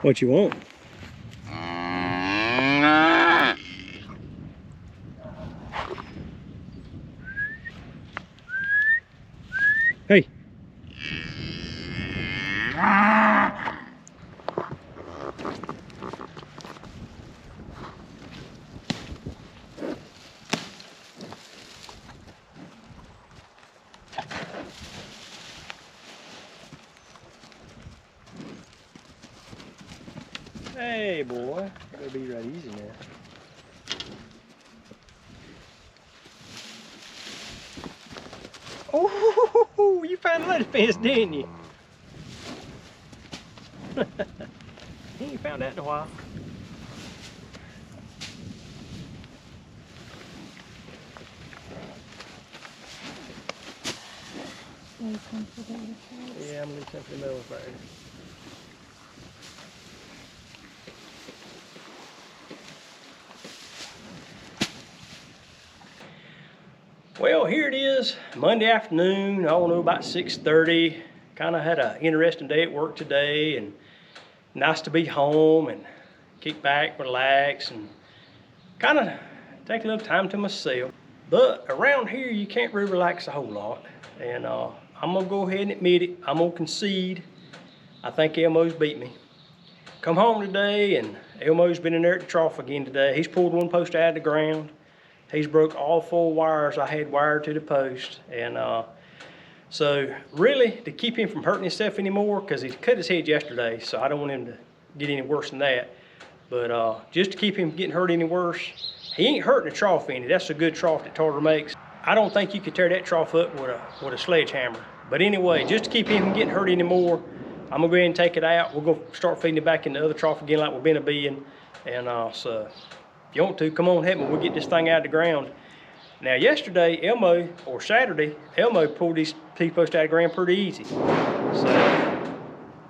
What you want? Hey. Hey, boy. Gotta be right easy now. Oh, you found the lettuce fence, didn't you? You ain't found that in a while. Yeah, I'm gonna leave some for the middle right here. Well, here it is, Monday afternoon. I don't know, about 6:30. Kind of had an interesting day at work today, and nice to be home and kick back, relax, and kind of take a little time to myself. But around here, you can't really relax a whole lot. And I'm gonna go ahead and admit it. I'm gonna concede. I think Elmo's beat me. Come home today, and Elmo's been in there at the trough again today. He's pulled one post out of the ground. He's broke all 4 wires I had wired to the post. And so really, to keep him from hurting himself anymore, because he cut his head yesterday, so I don't want him to get any worse than that. But just to keep him getting hurt any worse, he ain't hurting the trough any. That's a good trough that Tartar makes. I don't think you could tear that trough up with a sledgehammer. But anyway, just to keep him from getting hurt anymore, I'm gonna go ahead and take it out. We're gonna start feeding it back in the other trough again like we've been being. And so if you want to, come on, help me. We'll get this thing out of the ground. Now yesterday, Saturday, Elmo pulled these T-posts out of the ground pretty easy. So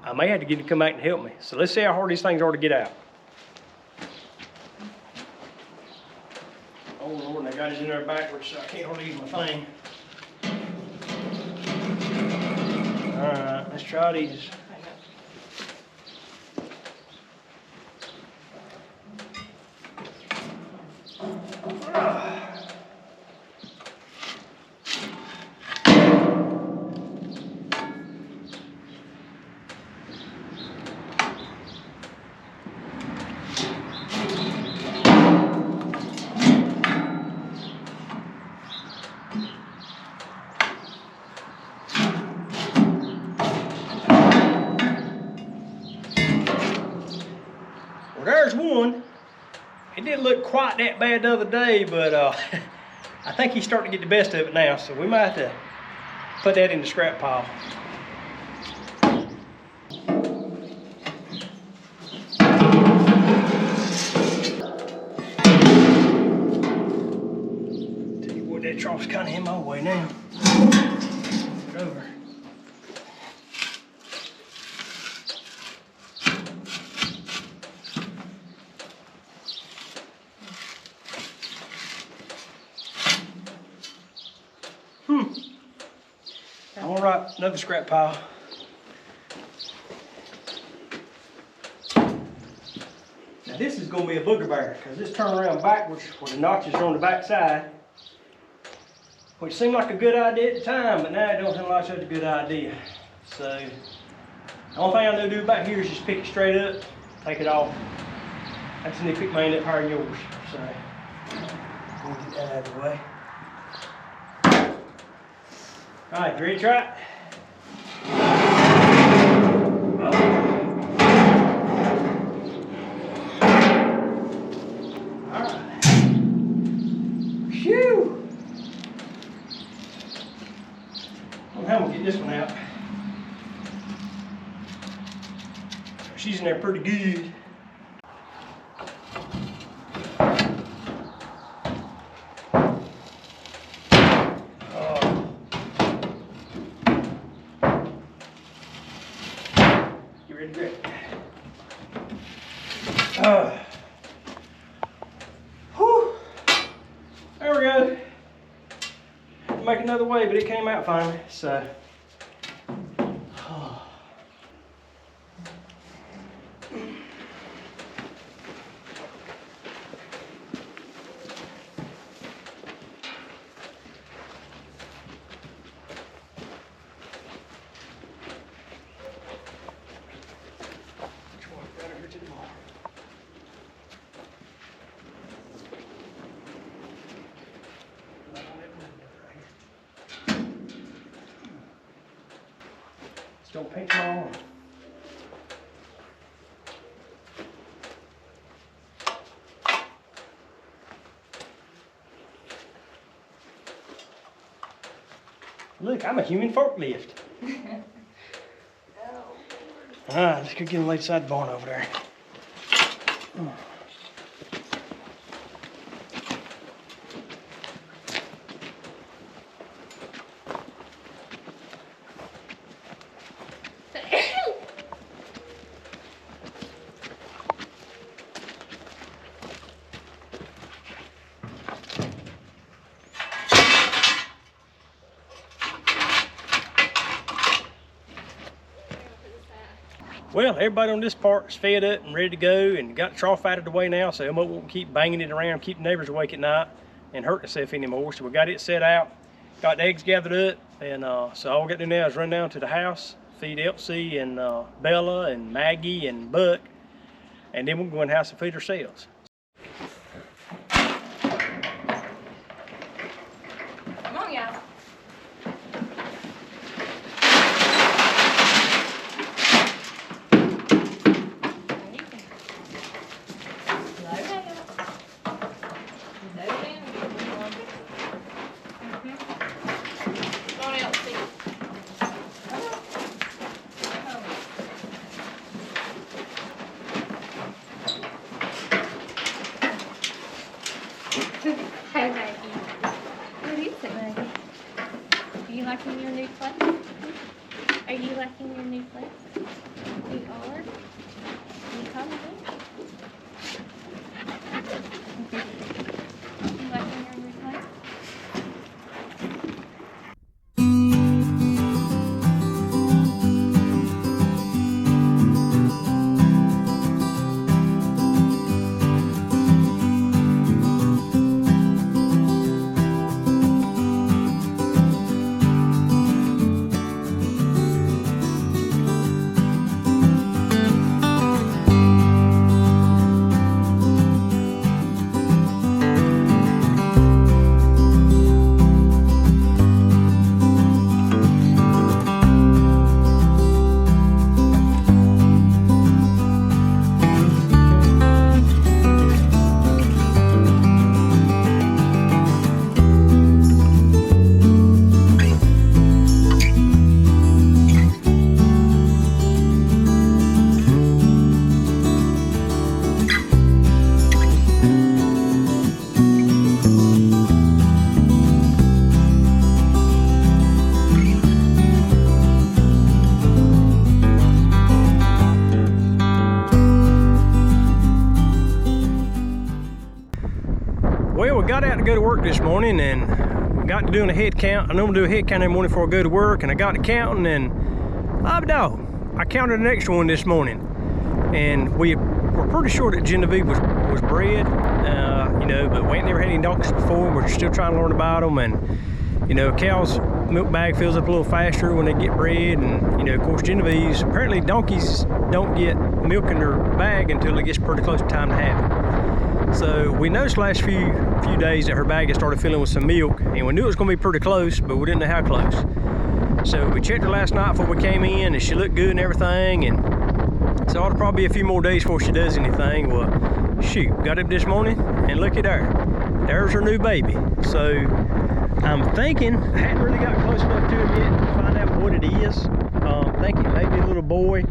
I may have to get him to come back and help me. So let's see how hard these things are to get out. Oh Lord, I got it in there backwards, so I can't hardly use my thing. All right, let's try these. Well, there's one. It didn't look quite that bad the other day, but I think he's starting to get the best of it now, so we might have to put that in the scrap pile. Tell you what, that trough's kind of in my way now. Put it over. I'm gonna write another scrap pile. Now this is gonna be a booger bear, because this turn around backwards where the notches are on the back side, which seemed like a good idea at the time, but now it don't seem like such a good idea. So the only thing I know to do back here is just pick it straight up, take it off. I just need to pick mine up higher than yours. So we'll get that out of the way. All right, ready to try it? All right. Phew! I don't know how we'll get this one out. She's in there pretty good. Whew. There we go. Make another way, but it came out finally. So, gonna paint them on. Look, I'm a human forklift. Alright, let's go get them laid side the barn over there. Well, everybody on this part is fed up and ready to go and got the trough out of the way now, so they won't keep banging it around, keep the neighbors awake at night and hurt themselves anymore. So we got it set out, got the eggs gathered up, and so all we got to do now is run down to the house, feed Elsie and Bella and Maggie and Buck, and then we'll go in the house and feed ourselves. Come on, y'all. Hi, Maggie. What is it, Maggie? Are you liking your new place? Are you liking your new place? You are? You come in? You liking your new place? Well, we got out to go to work this morning and got to doing a head count. I normally do a head count every morning before I go to work, and I got to counting, and I counted an extra one this morning. And we were pretty sure that Geneieve was bred, you know, but we ain't never had any donkeys before. We're still trying to learn about them, and you know, cows' milk bag fills up a little faster when they get bred, and you know, of course, Geneive's, apparently donkeys don't get milk in their bag until it gets pretty close to time to have it. So we noticed the last few days that her bag had started filling with some milk, and we knew it was going to be pretty close, but we didn't know how close. So we checked her last night before we came in, and she looked good and everything, and so it'll probably be a few more days before she does anything. Well, shoot, got up this morning, and look at her. There's her new baby. So I'm thinking, I hadn't really got close enough to it yet to find out what it is. I'm thinking it may be a little boy.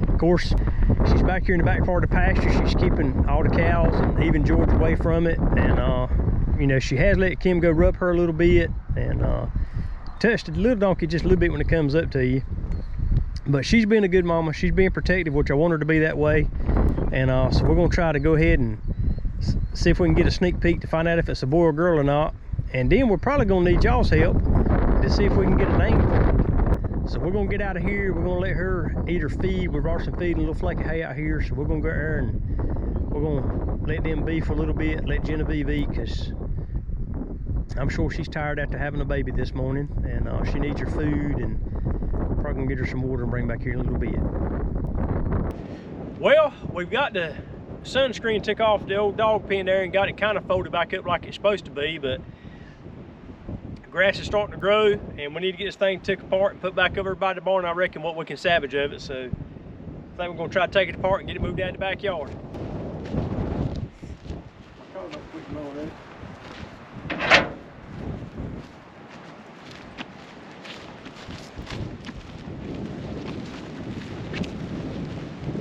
Of course, she's back here in the back part of the pasture. She's keeping all the cows and even George away from it. And, you know, she has let Kim go rub her a little bit and touched the little donkey just a little bit when it comes up to you. But she's being a good mama. She's being protective, which I want her to be that way. And so we're going to try to go ahead and see if we can get a sneak peek to find out if it's a boy or girl or not. And then we're probably going to need y'all's help to see if we can get a name for it. So we're going to get out of here. We're going to let her eat her feed. We've already some feed and a little flake of hay out here. So we're going to go there and we're going to let them be for a little bit, let Geneieve eat, because I'm sure she's tired after having a baby this morning, and she needs her food, and probably going to get her some water and bring back here in a little bit. Well, we've got the sunscreen took off the old dog pen there and got it kind of folded back up like it's supposed to be, but grass is starting to grow, and we need to get this thing took apart and put back over by the barn. I reckon what we can salvage of it. So I think we're gonna try to take it apart and get it moved down in the backyard.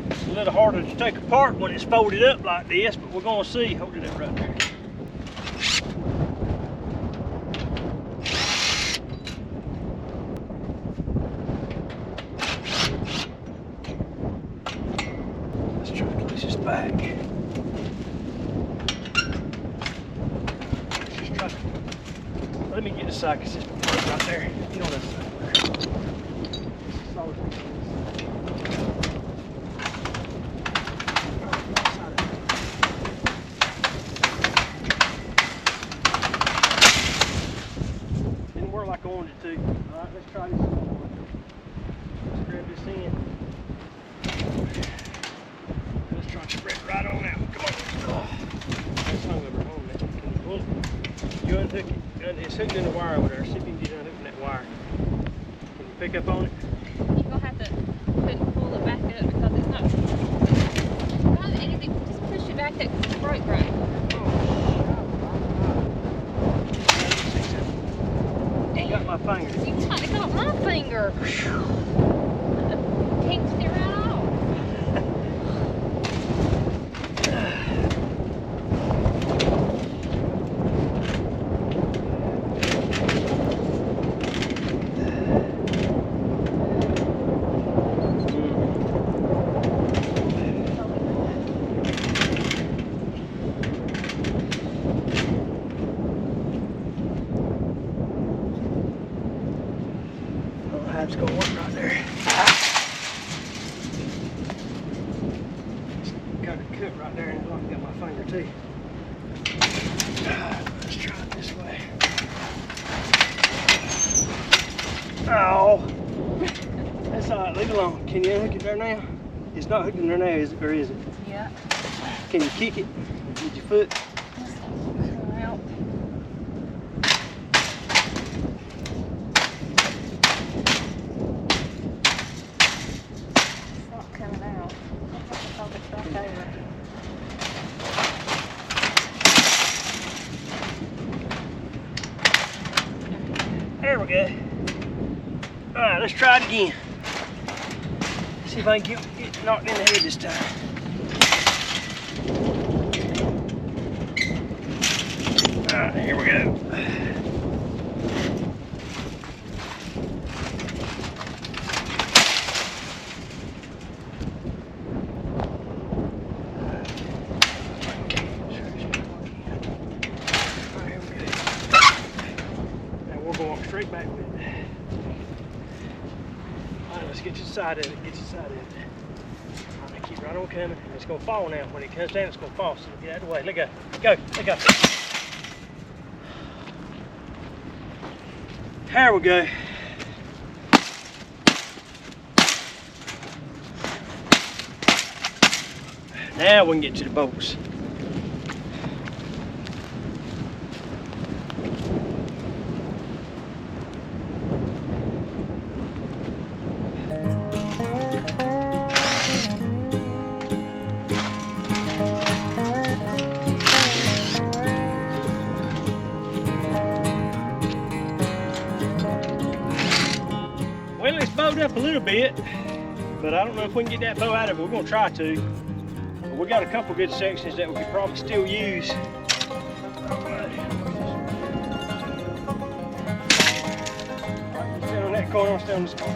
It's a little harder to take apart when it's folded up like this, but we're gonna see. Hold it up right there. Let's try to push this back. Let's just try to, let me get the side because it's right there. You know that side. Like I wanted it to. Alright, let's try this one. Let's grab this in. Let's try to spread it right on out. Come on. That's hung over on that. Can you pull it? You unhook it. It's hooked in the wire over there. See if you can get unhooking that wire. Can you pick up on it? You're going to have to pull it back up because it's not easy. Just push it back up because it's broke right. Got my finger. You got my finger. Kinked it right off. It's gonna work right there. Got it cut right there, and I got my finger too. Let's try it this way. Oh, that's all right. Leave it alone. Can you unhook it there now? It's not hooking there now, is it? Or is it? Yeah. Can you kick it with your foot? Well. Coming out. I'll have to hold it back over. There we go. Alright, let's try it again. See if I can get knocked in the head this time. Alright, here we go. Straight back with it. Alright, let's get to the side of it. Get to the side of it. Alright, keep right on coming. It's gonna fall now. When it comes down, it's gonna fall. So get out of the way. Let go. Go. Let go. There we go. Now we can get to the bolts. Well, it's bowed up a little bit, but I don't know if we can get that bow out of it. We're gonna try to. But we got a couple good sections that we could probably still use. Right, stay on that corner, stay on this corner.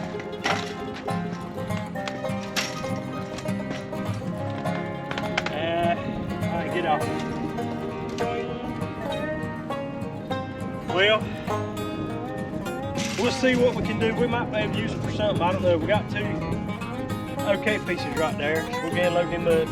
All right, get off. Well, we'll see what we can do. We might be able to use it for something. I don't know. We got two okay pieces right there. So we'll go ahead and load them up.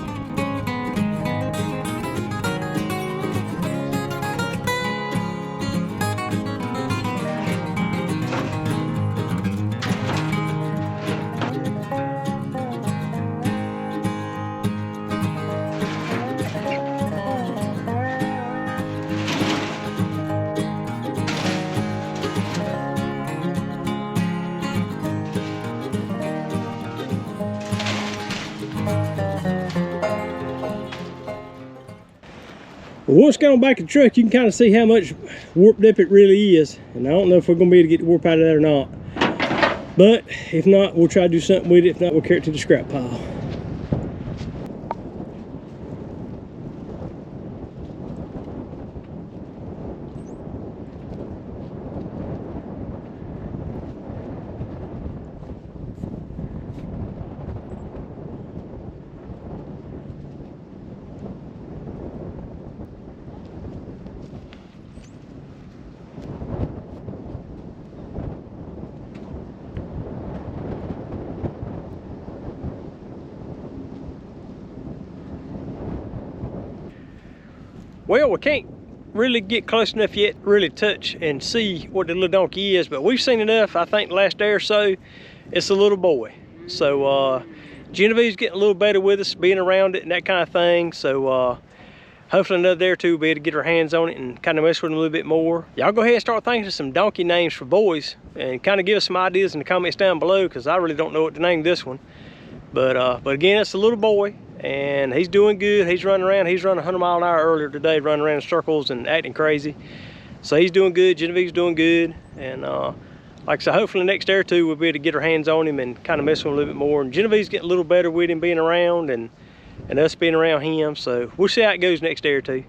Well, once got on back of the truck, you can kind of see how much warped up it really is. And I don't know if we're going to be able to get the warp out of that or not. But if not, we'll try to do something with it. If not, we'll carry it to the scrap pile. Well, we can't really get close enough yet to really touch and see what the little donkey is, but we've seen enough. I think the last day or so, it's a little boy. So Geneive's getting a little better with us, being around it and that kind of thing. So hopefully another day or two we'll be able to get our hands on it and kind of mess with them a little bit more. Y'all go ahead and start thinking of some donkey names for boys and kind of give us some ideas in the comments down below, because I really don't know what to name this one. But again, it's a little boy. And he's doing good. He's running around. He's running 100 miles an hour earlier today, running around in circles and acting crazy. So he's doing good. Geneive's doing good. And like I said, hopefully the next day or two we'll be able to get our hands on him and kind of mess with him a little bit more. And Geneive's getting a little better with him being around and us being around him. So we'll see how it goes next day or two.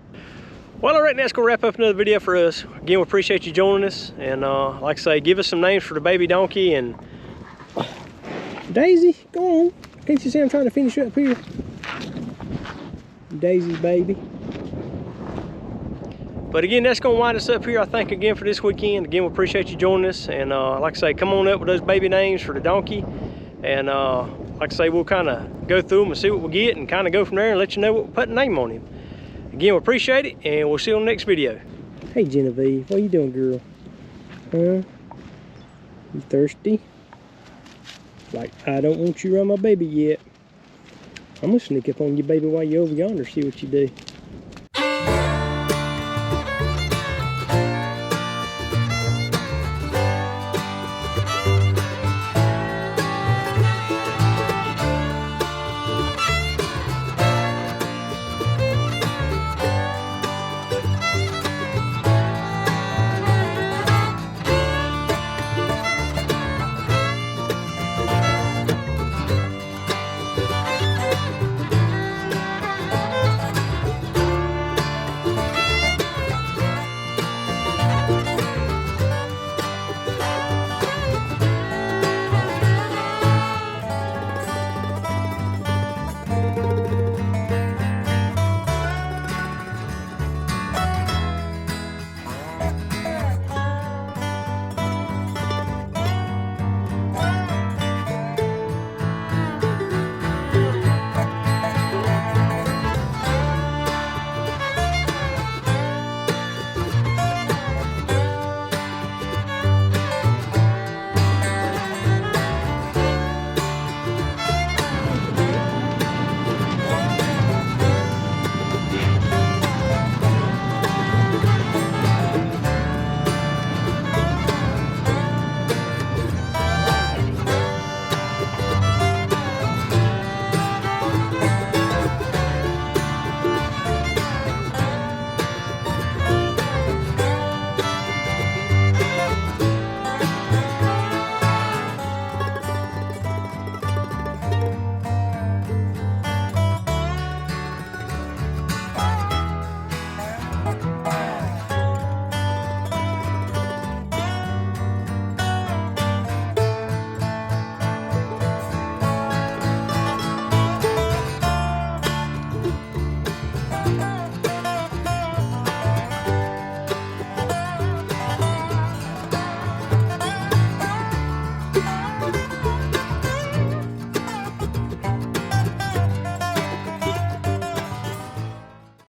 Well, all right, that's going to wrap up another video for us. Again, we appreciate you joining us. And like I say, give us some names for the baby donkey. And Daisy, go on. Can't you see I'm trying to finish up here? Daisy's baby. But again, that's going to wind us up here, I think, again for this weekend. Again, we appreciate you joining us. And like I say, come on up with those baby names for the donkey. And like I say, we'll kind of go through them and see what we get and kind of go from there and let you know what we put a name on him. Again, we appreciate it, and we'll see you on the next video. Hey, Geneieve, what you doing, girl? Huh? You thirsty? Like, I don't want you around my baby yet. I'm gonna sneak up on you, baby, while you're over yonder, see what you do.